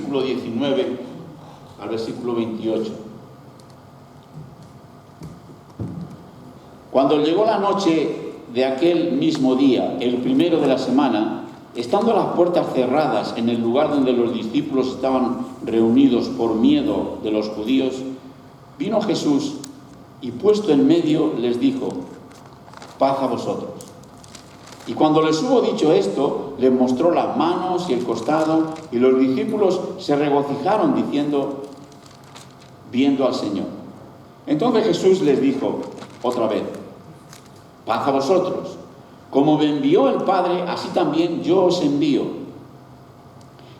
versículo 19 al versículo 28. Cuando llegó la noche de aquel mismo día, el primero de la semana, estando las puertas cerradas en el lugar donde los discípulos estaban reunidos por miedo de los judíos, vino Jesús y puesto en medio les dijo: paz a vosotros. Y cuando les hubo dicho esto, les mostró las manos y el costado, y los discípulos se regocijaron diciendo, viendo al Señor. Entonces Jesús les dijo otra vez: paz a vosotros. Como me envió el Padre, así también yo os envío.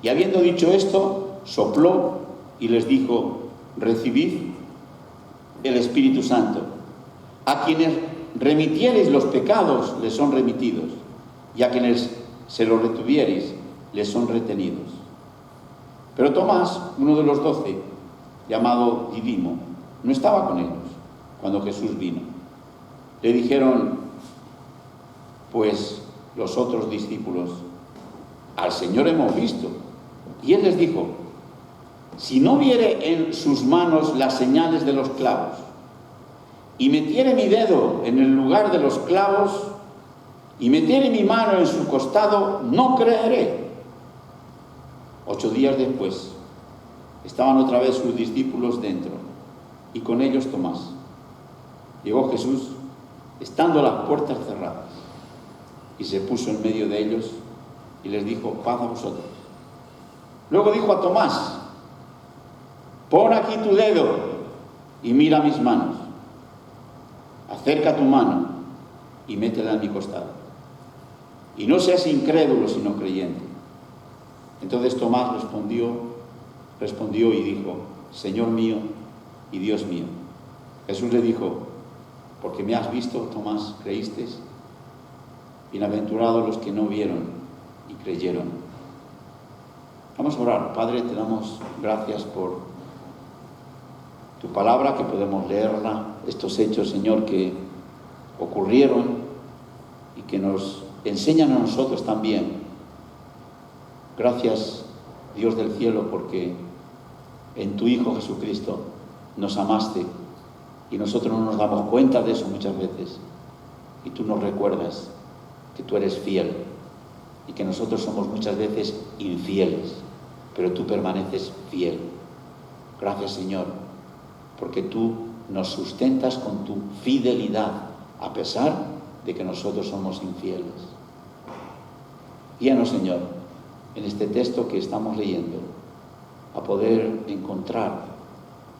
Y habiendo dicho esto, sopló y les dijo: recibid el Espíritu Santo. A quienes remitiereis los pecados, les son remitidos, y a quienes se los retuviereis, les son retenidos. Pero Tomás, uno de los 12, llamado Didimo, no estaba con ellos cuando Jesús vino. Le dijeron pues los otros discípulos: al Señor hemos visto. Y él les dijo: si no viere en sus manos las señales de los clavos, y metiere mi dedo en el lugar de los clavos, y metiere mi mano en su costado, no creeré. 8 días después, estaban otra vez sus discípulos dentro, y con ellos Tomás. Llegó Jesús, estando las puertas cerradas, y se puso en medio de ellos, y les dijo: paz a vosotros. Luego dijo a Tomás: pon aquí tu dedo, y mira mis manos. Acerca tu mano, y métela en mi costado. Y no seas incrédulo, sino creyente. Entonces Tomás respondió y dijo: Señor mío y Dios mío. Jesús le dijo: porque me has visto, Tomás, creíste. Bienaventurados los que no vieron y creyeron. Vamos a orar. Padre, te damos gracias por tu palabra, que podemos leerla, estos hechos, Señor, que ocurrieron y que nos enseñan a nosotros también. Gracias, Dios del cielo, porque en tu Hijo Jesucristo nos amaste y nosotros no nos damos cuenta de eso muchas veces. Y tú nos recuerdas que tú eres fiel y que nosotros somos muchas veces infieles, pero tú permaneces fiel. Gracias, Señor, porque tú nos sustentas con tu fidelidad, a pesar de que nosotros somos infieles. Guíanos, Señor, en este texto que estamos leyendo, a poder encontrar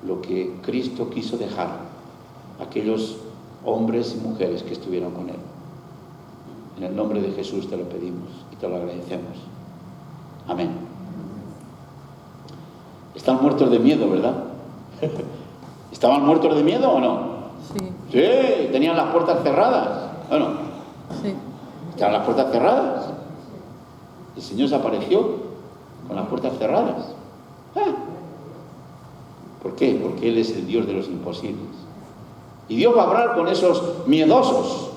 lo que Cristo quiso dejar a aquellos hombres y mujeres que estuvieron con Él. En el nombre de Jesús te lo pedimos y te lo agradecemos. Amén. Están muertos de miedo, ¿verdad? ¿Estaban muertos de miedo o no? Sí. Sí, tenían las puertas cerradas. ¿O no? Sí. Estaban las puertas cerradas. El Señor se apareció con las puertas cerradas. ¿Por qué? Porque Él es el Dios de los imposibles. Y Dios va a hablar con esos miedosos.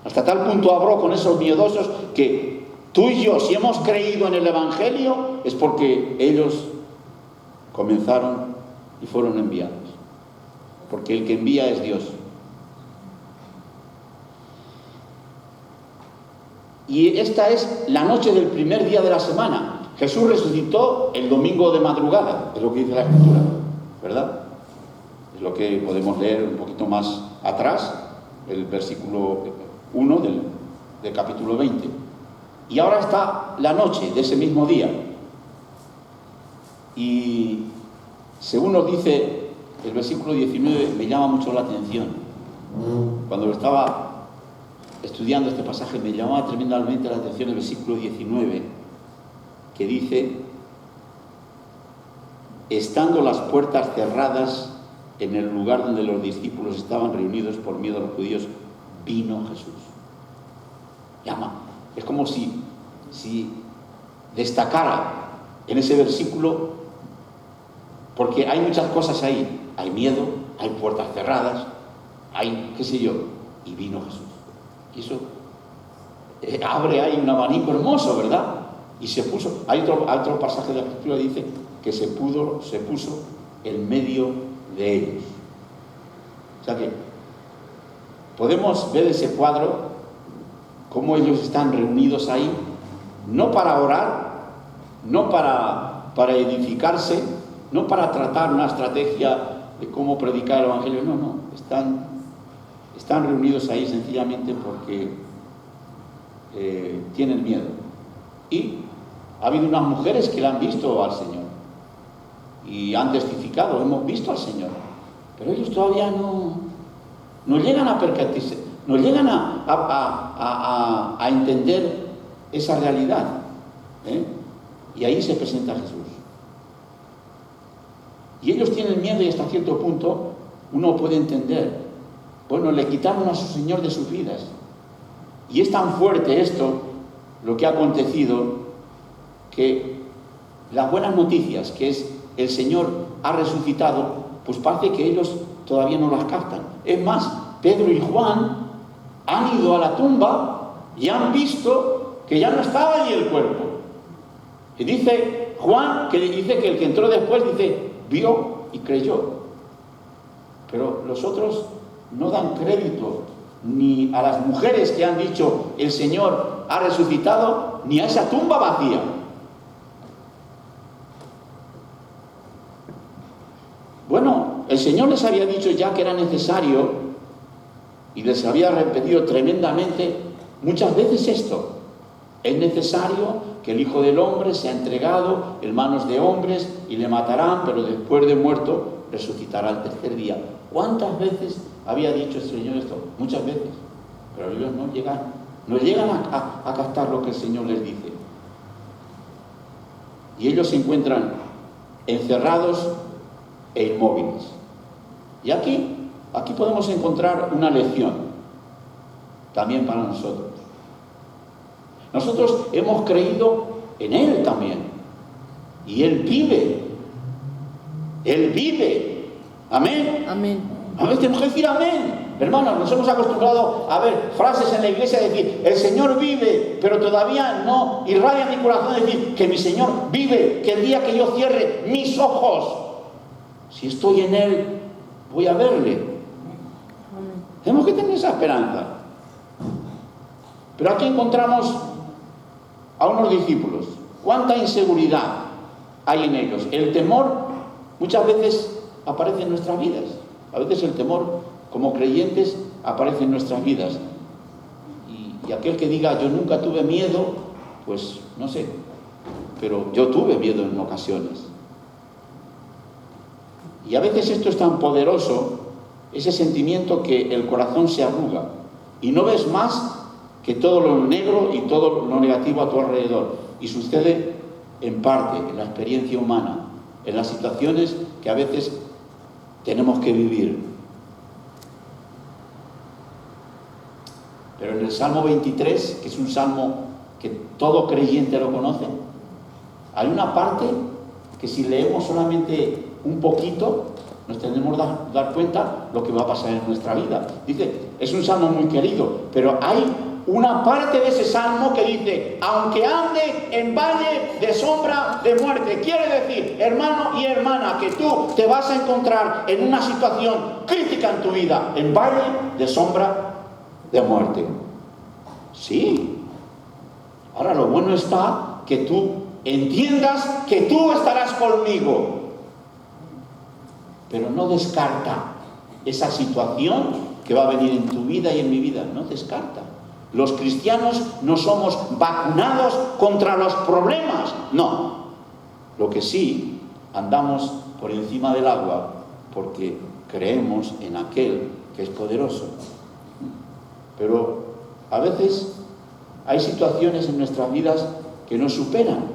Hasta tal punto habló con esos miedosos que tú y yo, si hemos creído en el Evangelio, es porque ellos comenzaron y fueron enviados. Porque el que envía es Dios. Y esta es la noche del primer día de la semana. Jesús resucitó el domingo de madrugada, es lo que dice la Escritura, ¿verdad? Es lo que podemos leer un poquito más atrás, el versículo 1 del capítulo 20. Y ahora está la noche de ese mismo día. Y según nos dice el versículo 19, me llama mucho la atención. Cuando lo estaba estudiando este pasaje, me llamaba tremendamente la atención el versículo 19, que dice: estando las puertas cerradas en el lugar donde los discípulos estaban reunidos por miedo a los judíos, vino Jesús. Llama. Es como si destacara en ese versículo, porque hay muchas cosas ahí. Hay miedo, hay puertas cerradas, hay qué sé yo, y vino Jesús. Y eso abre ahí un abanico hermoso, ¿verdad? Y se puso, hay otro pasaje de la Escritura que dice que se puso en medio de ellos. O sea que podemos ver ese cuadro, cómo ellos están reunidos ahí, no para orar, no para edificarse, no para tratar una estrategia de cómo predicar el Evangelio, no, están reunidos ahí sencillamente porque tienen miedo. Y ha habido unas mujeres que le han visto al Señor y han testificado, hemos visto al Señor, pero ellos todavía no llegan a percatarse, no llegan a entender esa realidad, ¿eh? Y ahí se presenta Jesús. Y ellos tienen miedo y hasta cierto punto uno puede entender. Bueno, le quitaron a su Señor de sus vidas. Y es tan fuerte esto, lo que ha acontecido, que las buenas noticias, que es el Señor ha resucitado, pues parece que ellos todavía no las captan. Es más, Pedro y Juan han ido a la tumba y han visto que ya no estaba allí el cuerpo. Y dice Juan, que dice que el que entró después, dice, vio y creyó. Pero los otros no dan crédito ni a las mujeres que han dicho el Señor ha resucitado, ni a esa tumba vacía. Bueno, el Señor les había dicho ya que era necesario y les había repetido tremendamente muchas veces esto. Es necesario que el Hijo del Hombre sea entregado en manos de hombres y le matarán, pero después de muerto resucitará al tercer día. ¿Cuántas veces había dicho el Señor esto? Muchas veces. Pero ellos no llegan a captar lo que el Señor les dice. Y ellos se encuentran encerrados e inmóviles. Y aquí podemos encontrar una lección también para nosotros. Nosotros hemos creído en Él también. Y Él vive. Él vive. Amén. Amén. A veces tenemos que decir amén. Hermanos, nos hemos acostumbrado a ver frases en la iglesia de decir, el Señor vive, pero todavía no irradia mi corazón decir que mi Señor vive, que el día que yo cierre mis ojos, si estoy en Él, voy a verle. Amén. Tenemos que tener esa esperanza. Pero aquí encontramos a unos discípulos. ¿Cuánta inseguridad hay en ellos? El temor muchas veces aparece en nuestras vidas. A veces el temor, como creyentes, aparece en nuestras vidas. Y aquel que diga, yo nunca tuve miedo, pues no sé. Pero yo tuve miedo en ocasiones. Y a veces esto es tan poderoso, ese sentimiento, que el corazón se arruga. Y no ves más que todo lo negro y todo lo negativo a tu alrededor. Y sucede en parte en la experiencia humana, en las situaciones que a veces tenemos que vivir. Pero en el Salmo 23, que es un salmo que todo creyente lo conoce, hay una parte que si leemos solamente un poquito, nos tendremos que dar cuenta lo que va a pasar en nuestra vida. Dice, es un salmo muy querido, pero hay una parte de ese salmo que dice, aunque ande en valle de sombra de muerte. Quiere decir, hermano y hermana, que tú te vas a encontrar en una situación crítica en tu vida, en valle de sombra de muerte. Sí. Ahora lo bueno está que tú entiendas que tú estarás conmigo. Pero no descarta esa situación que va a venir en tu vida y en mi vida. No descarta. Los cristianos no somos vacunados contra los problemas. No. Lo que sí, andamos por encima del agua porque creemos en aquel que es poderoso. Pero a veces hay situaciones en nuestras vidas que nos superan,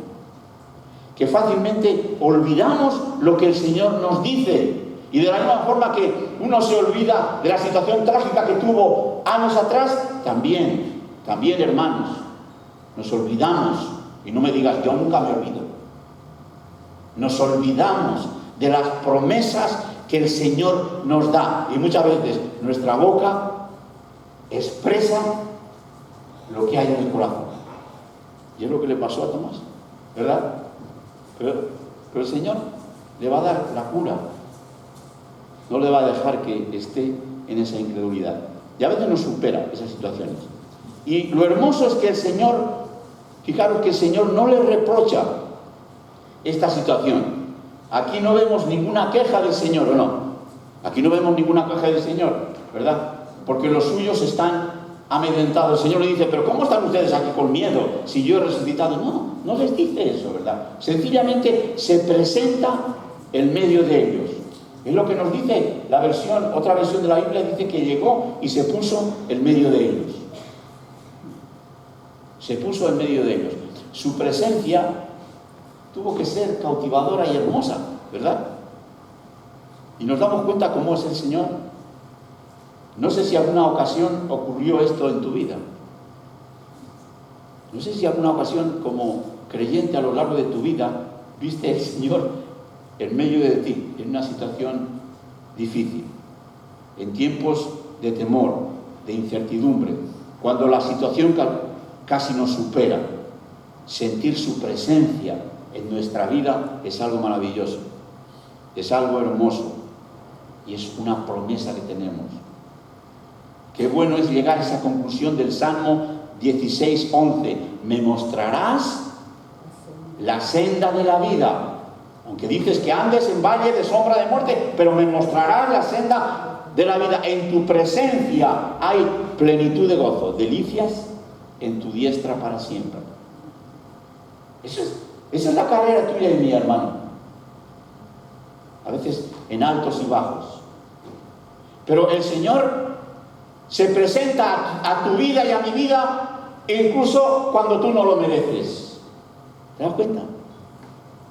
que fácilmente olvidamos lo que el Señor nos dice. Y de la misma forma que uno se olvida de la situación trágica que tuvo años atrás, también, hermanos, nos olvidamos, y no me digas, yo nunca me olvido, nos olvidamos de las promesas que el Señor nos da. Y muchas veces nuestra boca expresa lo que hay en el corazón. Y es lo que le pasó a Tomás. ¿verdad? Pero el Señor le va a dar la cura. No le va a dejar que esté en esa incredulidad. Y a veces nos supera esas situaciones. Y lo hermoso es que el Señor, fijaros que el Señor no le reprocha esta situación. Aquí no vemos ninguna queja del Señor, ¿o no? Aquí no vemos ninguna queja del Señor, ¿verdad? Porque los suyos están amedrentados. El Señor le dice, pero ¿cómo están ustedes aquí con miedo si yo he resucitado? No les dice eso, ¿verdad? Sencillamente se presenta en medio de ellos. Es lo que nos dice la versión, otra versión de la Biblia dice que llegó y se puso en medio de ellos. Se puso en medio de ellos. Su presencia tuvo que ser cautivadora y hermosa, ¿verdad? Y nos damos cuenta cómo es el Señor. No sé si alguna ocasión ocurrió esto en tu vida. No sé si alguna ocasión como creyente a lo largo de tu vida viste al Señor en medio de ti, en una situación difícil, en tiempos de temor, de incertidumbre, cuando la situación casi nos supera. Sentir su presencia en nuestra vida es algo maravilloso, es algo hermoso y es una promesa que tenemos. Qué bueno es llegar a esa conclusión del Salmo 16:11. Me mostrarás la senda de la vida. Aunque dices que andes en valle de sombra de muerte, pero me mostrarás la senda de la vida. En tu presencia hay plenitud de gozo, delicias en tu diestra para siempre. Esa es la carrera tuya y mía, hermano. A veces en altos y bajos. Pero el Señor se presenta a tu vida y a mi vida incluso cuando tú no lo mereces. ¿Te das cuenta?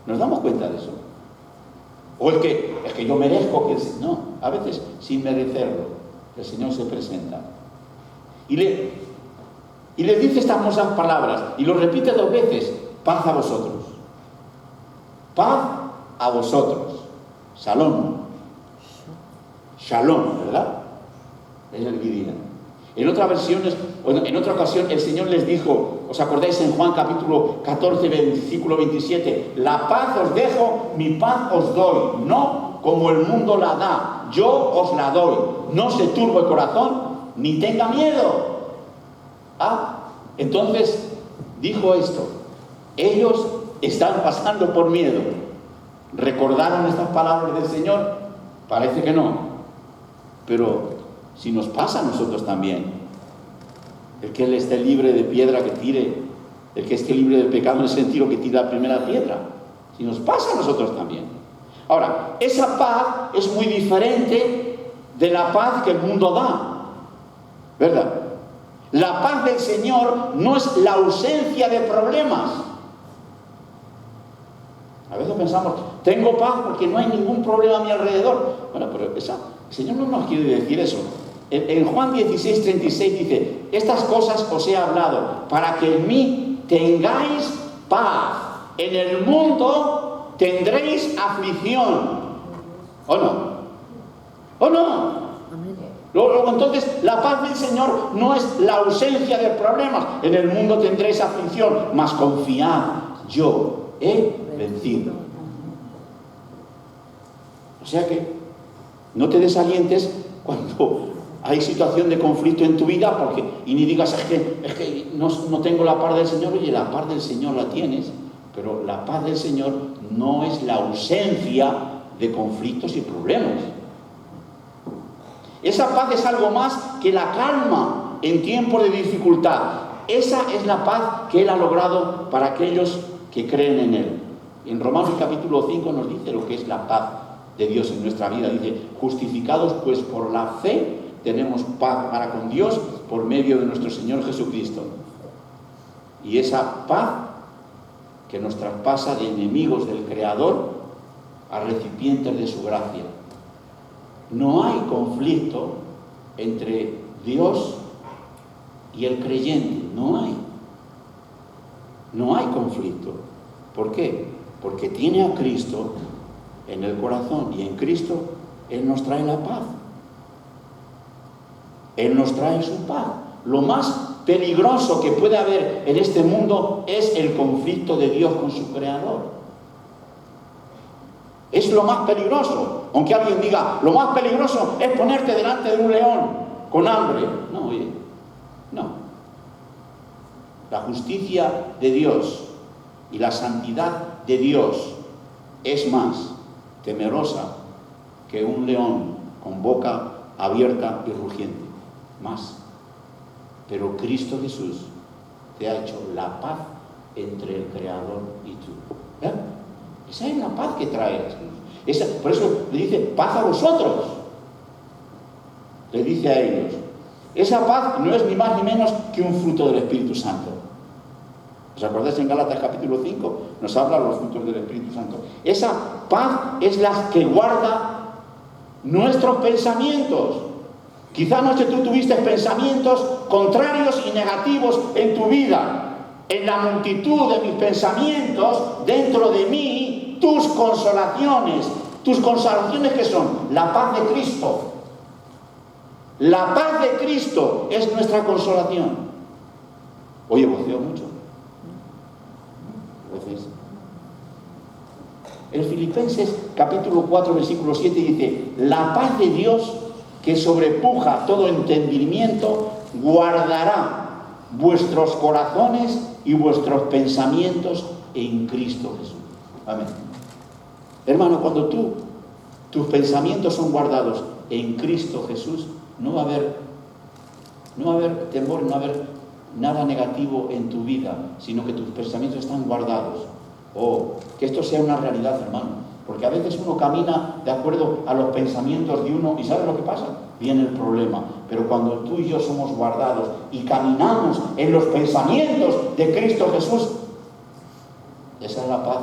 ¿Nos damos cuenta de eso? O es que yo merezco que... No, a veces sin merecerlo, el Señor se presenta. Y le dice estas hermosas palabras, y lo repite 2 veces, paz a vosotros. Paz a vosotros. Shalom. Shalom, ¿verdad? Es el Gideon. En otra ocasión el Señor les dijo, ¿os acordáis en Juan capítulo 14, versículo 27? La paz os dejo, mi paz os doy, no como el mundo la da, yo os la doy. No se turbe el corazón, ni tenga miedo. Entonces dijo esto, ellos están pasando por miedo. ¿Recordaron estas palabras del Señor? Parece que no. Pero si nos pasa a nosotros también, el que Él esté libre de piedra que tire, el que esté libre del pecado en el sentido que tire la primera piedra, si nos pasa a nosotros también. Ahora, esa paz es muy diferente de la paz que el mundo da, ¿verdad? La paz del Señor no es la ausencia de problemas. A veces pensamos, tengo paz porque no hay ningún problema a mi alrededor. Bueno, pero el Señor no nos quiere decir eso. En Juan 16:36 dice, estas cosas os he hablado para que en mí tengáis paz. En el mundo tendréis aflicción. ¿O no? ¿O no? Luego, entonces, la paz del Señor no es la ausencia de problemas. En el mundo tendréis aflicción, mas confiad, yo he vencido. O sea que no te desalientes cuando hay situación de conflicto en tu vida, y ni digas, es que no tengo la paz del Señor. Oye, la paz del Señor la tienes, pero la paz del Señor no es la ausencia de conflictos y problemas. Esa paz es algo más que la calma en tiempos de dificultad. Esa es la paz que Él ha logrado para aquellos que creen en Él. En Romanos capítulo 5 nos dice lo que es la paz de Dios en nuestra vida. Dice, justificados pues por la fe, tenemos paz para con Dios por medio de nuestro Señor Jesucristo. Y esa paz que nos traspasa de enemigos del Creador a recipientes de su gracia. No hay conflicto entre Dios y el creyente. No hay. No hay conflicto. ¿Por qué? Porque tiene a Cristo en el corazón, y en Cristo Él nos trae la paz. Él nos trae su paz. Lo más peligroso que puede haber en este mundo es el conflicto de Dios con su creador. Es lo más peligroso. Aunque alguien diga, lo más peligroso es ponerte delante de un león con hambre. No, oye, no. La justicia de Dios y la santidad de Dios es más temerosa que un león con boca abierta y rugiente. Más. Pero Cristo Jesús te ha hecho la paz entre el Creador y tú. ¿Eh? Esa es la paz que trae Jesús. Por eso le dice, paz a vosotros. Le dice a ellos. Esa paz no es ni más ni menos que un fruto del Espíritu Santo. ¿Os acordáis en Gálatas capítulo 5? Nos habla de los frutos del Espíritu Santo. Esa paz es la que guarda nuestros pensamientos. Quizá anoche tú tuviste pensamientos contrarios y negativos en tu vida. En la multitud de mis pensamientos, dentro de mí, tus consolaciones. ¿Tus consolaciones qué son? La paz de Cristo. La paz de Cristo es nuestra consolación. Oye, voceo mucho. Entonces, en Filipenses capítulo 4, versículo 7 dice, la paz de Dios que sobrepuja todo entendimiento, guardará vuestros corazones y vuestros pensamientos en Cristo Jesús. Amén. Hermano, cuando tus pensamientos son guardados en Cristo Jesús, no va a haber temor, no va a haber nada negativo en tu vida, sino que tus pensamientos están guardados. Que esto sea una realidad, hermano. Porque a veces uno camina de acuerdo a los pensamientos de uno y ¿sabe lo que pasa? Viene el problema. Pero cuando tú y yo somos guardados y caminamos en los pensamientos de Cristo Jesús, esa es la paz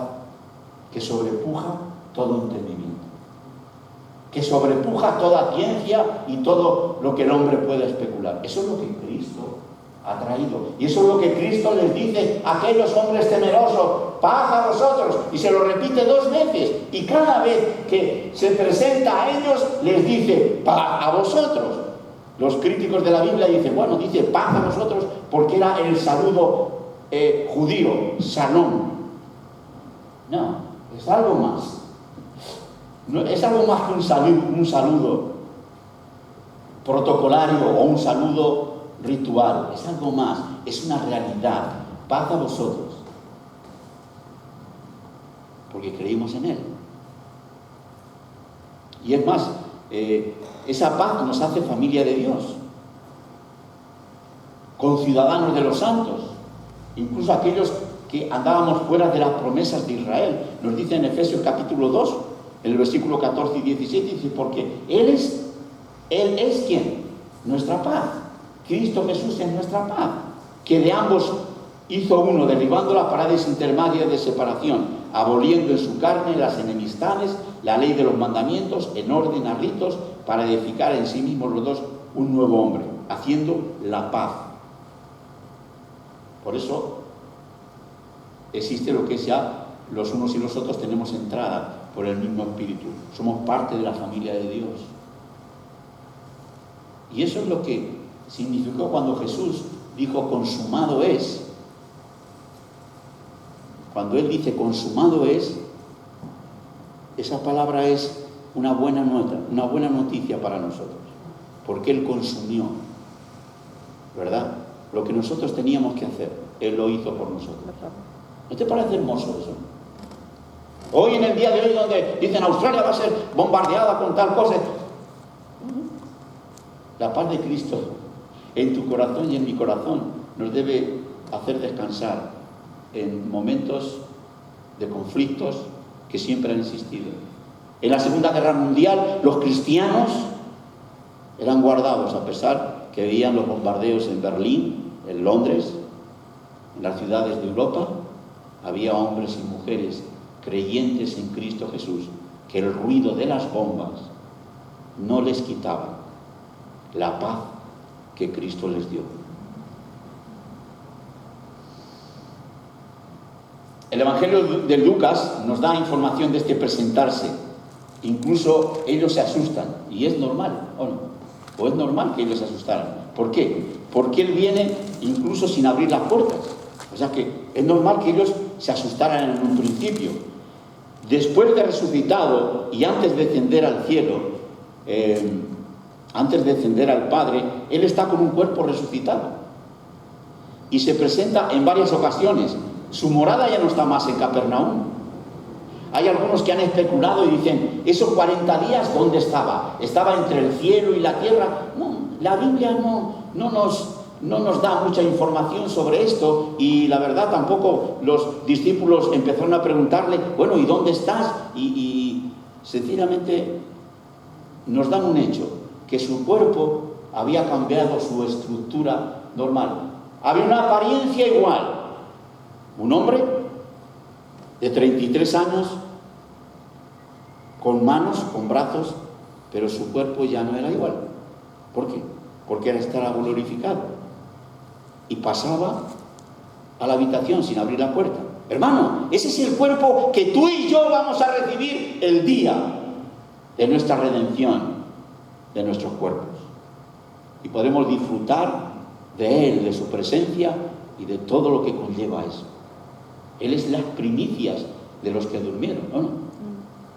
que sobrepuja todo entendimiento, que sobrepuja toda ciencia y todo lo que el hombre pueda especular. Eso es lo que Cristo ha traído. Y eso es lo que Cristo les dice a aquellos hombres temerosos, paz a vosotros. Y se lo repite 2 veces. Y cada vez que se presenta a ellos, les dice, paz a vosotros. Los críticos de la Biblia dicen, bueno, dice paz a vosotros porque era el saludo judío, shalom. No, es algo más. No, es algo más que un saludo protocolario o un saludo ritual. Es algo más, es una realidad. Paz a vosotros. Porque creímos en Él. Y es más, esa paz nos hace familia de Dios, conciudadanos de los santos, incluso aquellos que andábamos fuera de las promesas de Israel. Nos dice en Efesios capítulo 2, en el versículo 14 y 17, dice, porque Él es ¿quién? Nuestra paz. Cristo Jesús es nuestra paz, que de ambos hizo uno, derribando las paredes intermedias de separación, aboliendo en su carne las enemistades, la ley de los mandamientos, en orden a ritos, para edificar en sí mismos los dos un nuevo hombre, haciendo la paz. Por eso existe lo que es ya los unos y los otros tenemos entrada por el mismo Espíritu. Somos parte de la familia de Dios. Y eso es lo que significó cuando Jesús dijo consumado es. Cuando Él dice consumado es, esa palabra es una buena nota, una buena noticia para nosotros, porque Él consumió, ¿verdad? Lo que nosotros teníamos que hacer, Él lo hizo por nosotros. ¿No te parece hermoso eso? Hoy, en el día de hoy, donde dicen Australia va a ser bombardeada con tal cosa, la paz de Cristo en tu corazón y en mi corazón nos debe hacer descansar en momentos de conflictos que siempre han existido. En la Segunda Guerra Mundial los cristianos eran guardados a pesar que veían los bombardeos en Berlín, en Londres, en las ciudades de Europa. Había hombres y mujeres creyentes en Cristo Jesús que el ruido de las bombas no les quitaba la paz que Cristo les dio. El Evangelio de Lucas nos da información de este presentarse. Incluso ellos se asustan, y es normal, ¿o no? ¿O es normal que ellos se asustaran? ¿Por qué? Porque Él viene incluso sin abrir las puertas. O sea que es normal que ellos se asustaran en un principio. Después de resucitado y antes de ascender al cielo, antes de ascender al Padre, Él está con un cuerpo resucitado. Y se presenta en varias ocasiones. Su morada ya no está más en Capernaum. Hay algunos que han especulado y dicen, esos 40 días, ¿dónde estaba? ¿Estaba entre el cielo y la tierra? No, la Biblia no nos da mucha información sobre esto, y la verdad tampoco los discípulos empezaron a preguntarle, bueno, ¿y dónde estás? Y sencillamente nos dan un hecho, que su cuerpo había cambiado su estructura normal. Había una apariencia igual. Un hombre de 33 años, con manos, con brazos, pero su cuerpo ya no era igual. ¿Por qué? Porque era estar glorificado. Y pasaba a la habitación sin abrir la puerta. Hermano, ese es el cuerpo que tú y yo vamos a recibir el día de nuestra redención, de nuestros cuerpos. Y podremos disfrutar de Él, de su presencia y de todo lo que conlleva eso. Él es las primicias de los que durmieron, ¿no?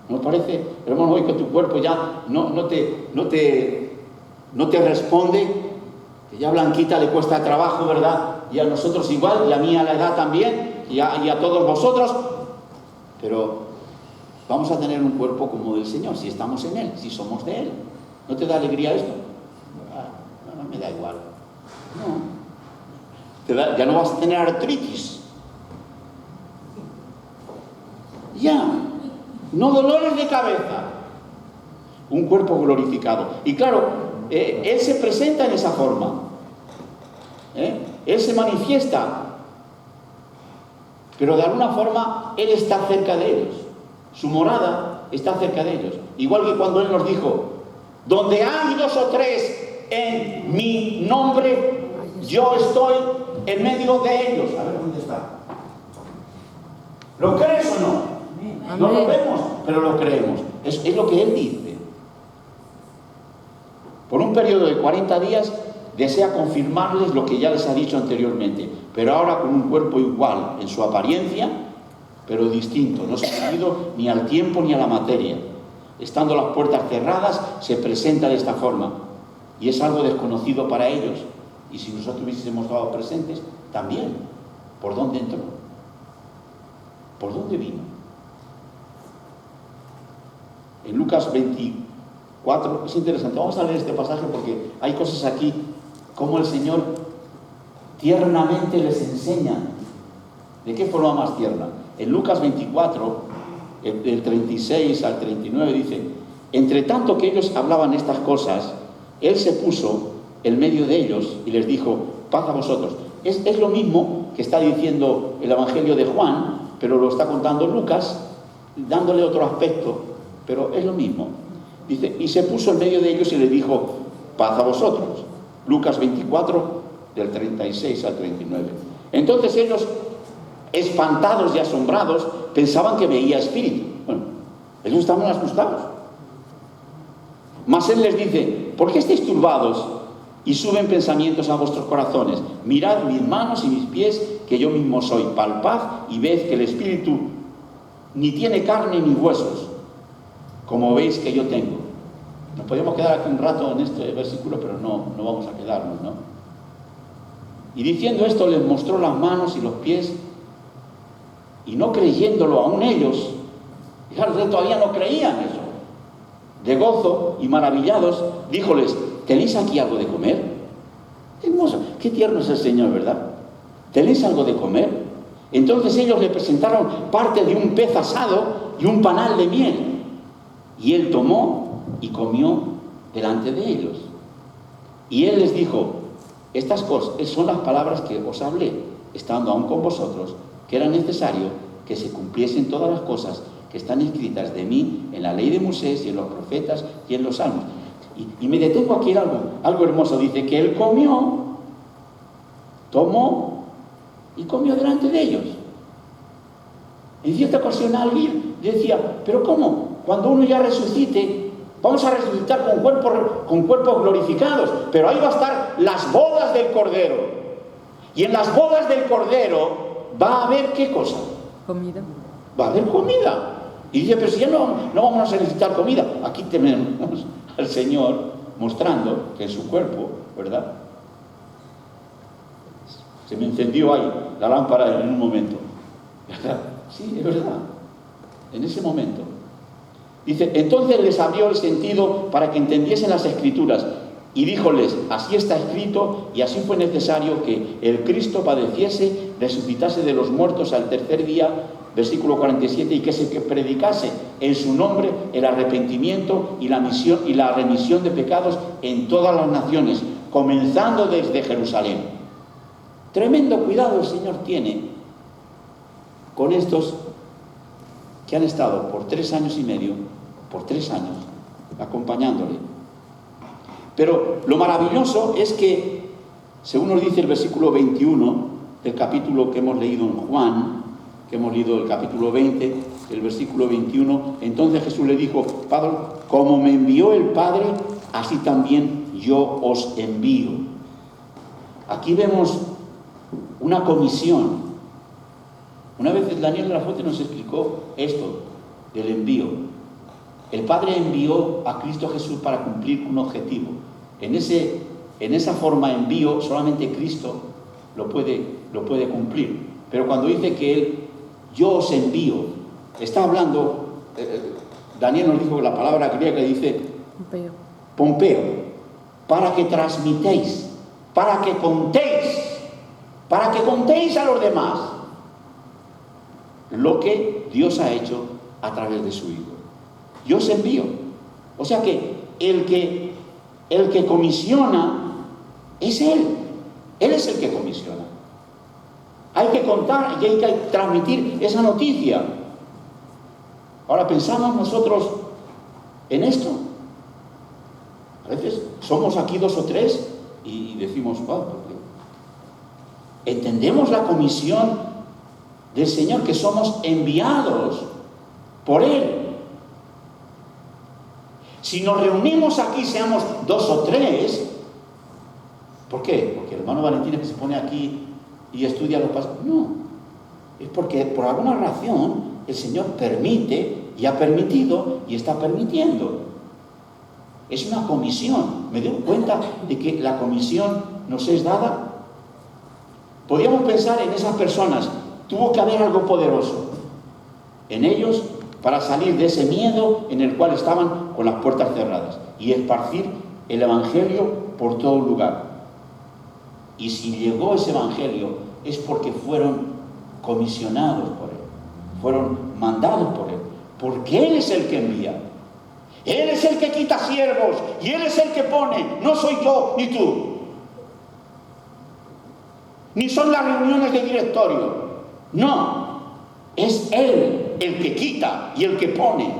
¿No parece, hermano, hoy que tu cuerpo ya no te responde? Que ya a Blanquita le cuesta trabajo, ¿verdad? Y a nosotros igual, y a mí a la edad también, y a todos vosotros. Pero vamos a tener un cuerpo como del Señor, si estamos en Él, si somos de Él. ¿No te da alegría esto? No me da igual. No. Ya no vas a tener artritis. Ya. No dolores de cabeza. Un cuerpo glorificado. Y claro, Él se presenta en esa forma. Él se manifiesta. Pero de alguna forma Él está cerca de ellos. Su morada está cerca de ellos. Igual que cuando Él nos dijo, donde hay 2 o 3 en mi nombre, yo estoy en medio de ellos. A ver dónde está. ¿Lo crees o no? No lo vemos, pero lo creemos. Es lo que Él dice. Por un periodo de 40 días desea confirmarles lo que ya les ha dicho anteriormente, pero ahora con un cuerpo igual en su apariencia, pero distinto, no sometido ni al tiempo ni a la materia. Estando las puertas cerradas, se presenta de esta forma, y es algo desconocido para ellos. Y si nosotros hubiésemos estado presentes, también. ¿Por dónde entró? ¿Por dónde vino? En Lucas 24, es interesante, vamos a leer este pasaje porque hay cosas aquí, como el Señor tiernamente les enseña. ¿De qué forma más tierna? En Lucas 24, del 36 al 39 dice, entre tanto que ellos hablaban estas cosas, Él se puso en medio de ellos y les dijo, paz a vosotros. Es lo mismo que está diciendo el Evangelio de Juan, pero lo está contando Lucas, dándole otro aspecto, pero es lo mismo. Dice, y se puso en medio de ellos y les dijo, paz a vosotros. Lucas 24, del 36 al 39. Entonces ellos, espantados y asombrados, pensaban que veía espíritu. Bueno, ellos estaban asustados. Mas Él les dice, ¿por qué estáis turbados y suben pensamientos a vuestros corazones? Mirad mis manos y mis pies, que yo mismo soy. Palpad y ved que el espíritu ni tiene carne ni huesos, como veis que yo tengo. Nos podríamos quedar aquí un rato en este versículo, pero no vamos a quedarnos, ¿no? Y diciendo esto, les mostró las manos y los pies, y no creyéndolo aún ellos, fijaros, todavía no creían eso. De gozo y maravillados, díjoles, ¿tenéis aquí algo de comer? Hermoso, qué tierno es el Señor, ¿verdad? ¿Tenéis algo de comer? Entonces ellos le presentaron parte de un pez asado y un panal de miel. Y Él tomó y comió delante de ellos. Y Él les dijo, estas cosas son las palabras que os hablé, estando aún con vosotros, que era necesario que se cumpliesen todas las cosas que están escritas de mí en la ley de Moisés y en los profetas y en los salmos. Y me detengo aquí en algo hermoso. Dice que Él comió, tomó y comió delante de ellos. En cierta ocasión alguien decía, pero ¿cómo? Cuando uno ya resucite, vamos a resucitar con cuerpos glorificados, pero ahí va a estar las bodas del Cordero. Y en las bodas del Cordero va a haber ¿qué cosa? Comida. Va a haber comida. Y dice, pero si ya no vamos a necesitar comida. Aquí tenemos al Señor mostrando que en su cuerpo, ¿verdad? Se me encendió ahí la lámpara en un momento. ¿Verdad? Sí, es verdad. En ese momento. Dice, entonces les abrió el sentido para que entendiesen las Escrituras. Y díjoles, así está escrito, y así fue necesario que el Cristo padeciese, resucitase de los muertos al tercer día, versículo 47, y que se predicase en su nombre el arrepentimiento y la remisión de pecados en todas las naciones, comenzando desde Jerusalén. Tremendo cuidado el Señor tiene con estos que han estado por 3 años y medio, por 3 años, acompañándole. Pero lo maravilloso es que, según nos dice el versículo 21 del capítulo que hemos leído en Juan, que hemos leído el capítulo 20, el versículo 21, entonces Jesús le dijo, Padre, como me envió el Padre, así también yo os envío. Aquí vemos una comisión. Una vez Daniel de la Fuente nos explicó esto del envío. El Padre envió a Cristo Jesús para cumplir un objetivo. En esa forma de envío solamente Cristo lo puede cumplir. Pero cuando dice que Él, yo os envío, está hablando, Daniel nos dijo que la palabra griega dice Pompeo, para que transmitéis, para que contéis a los demás lo que Dios ha hecho a través de su Hijo. Yo os envío. O sea que el que comisiona es Él. Él es el que comisiona. Hay que contar y hay que transmitir esa noticia. Ahora, ¿pensamos nosotros en esto? A veces somos aquí 2 o 3 y decimos, wow, entendemos la comisión del Señor, que somos enviados por Él. Si nos reunimos aquí, seamos 2 o 3, ¿por qué? Porque el hermano Valentín que se pone aquí y estudia los pasos. No, es porque por alguna razón el Señor permite y ha permitido y está permitiendo. Es una comisión. Me doy cuenta de que la comisión nos es dada. Podríamos pensar en esas personas. Tuvo que haber algo poderoso en ellos para salir de ese miedo en el cual estaban con las puertas cerradas y esparcir el Evangelio por todo lugar. Y si llegó ese Evangelio es porque fueron comisionados por Él, fueron mandados por Él, porque Él es el que envía. Él es el que quita siervos y Él es el que pone, no soy yo ni tú. Ni son las reuniones de directorio. No, es Él el que quita y el que pone.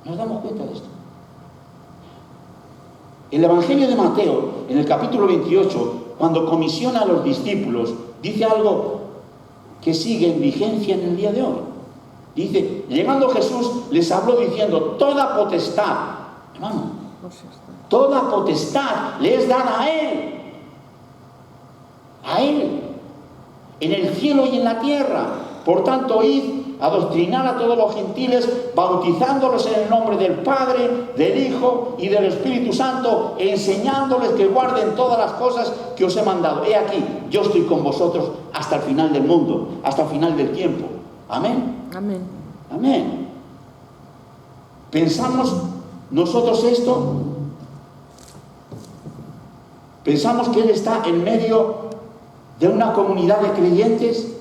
¿Nos damos cuenta de esto? El Evangelio de Mateo, en el capítulo 28, cuando comisiona a los discípulos, dice algo que sigue en vigencia en el día de hoy. Dice, llegando Jesús, les habló diciendo, toda potestad, hermano, toda potestad le es dada a Él, en el cielo y en la tierra. Por tanto, id a adoctrinar a todos los gentiles, bautizándolos en el nombre del Padre, del Hijo y del Espíritu Santo, enseñándoles que guarden todas las cosas que os he mandado. He aquí, yo estoy con vosotros hasta el final del mundo, hasta el final del tiempo. Amén. Amén. Amén. ¿Pensamos nosotros esto? ¿Pensamos que Él está en medio de una comunidad de creyentes?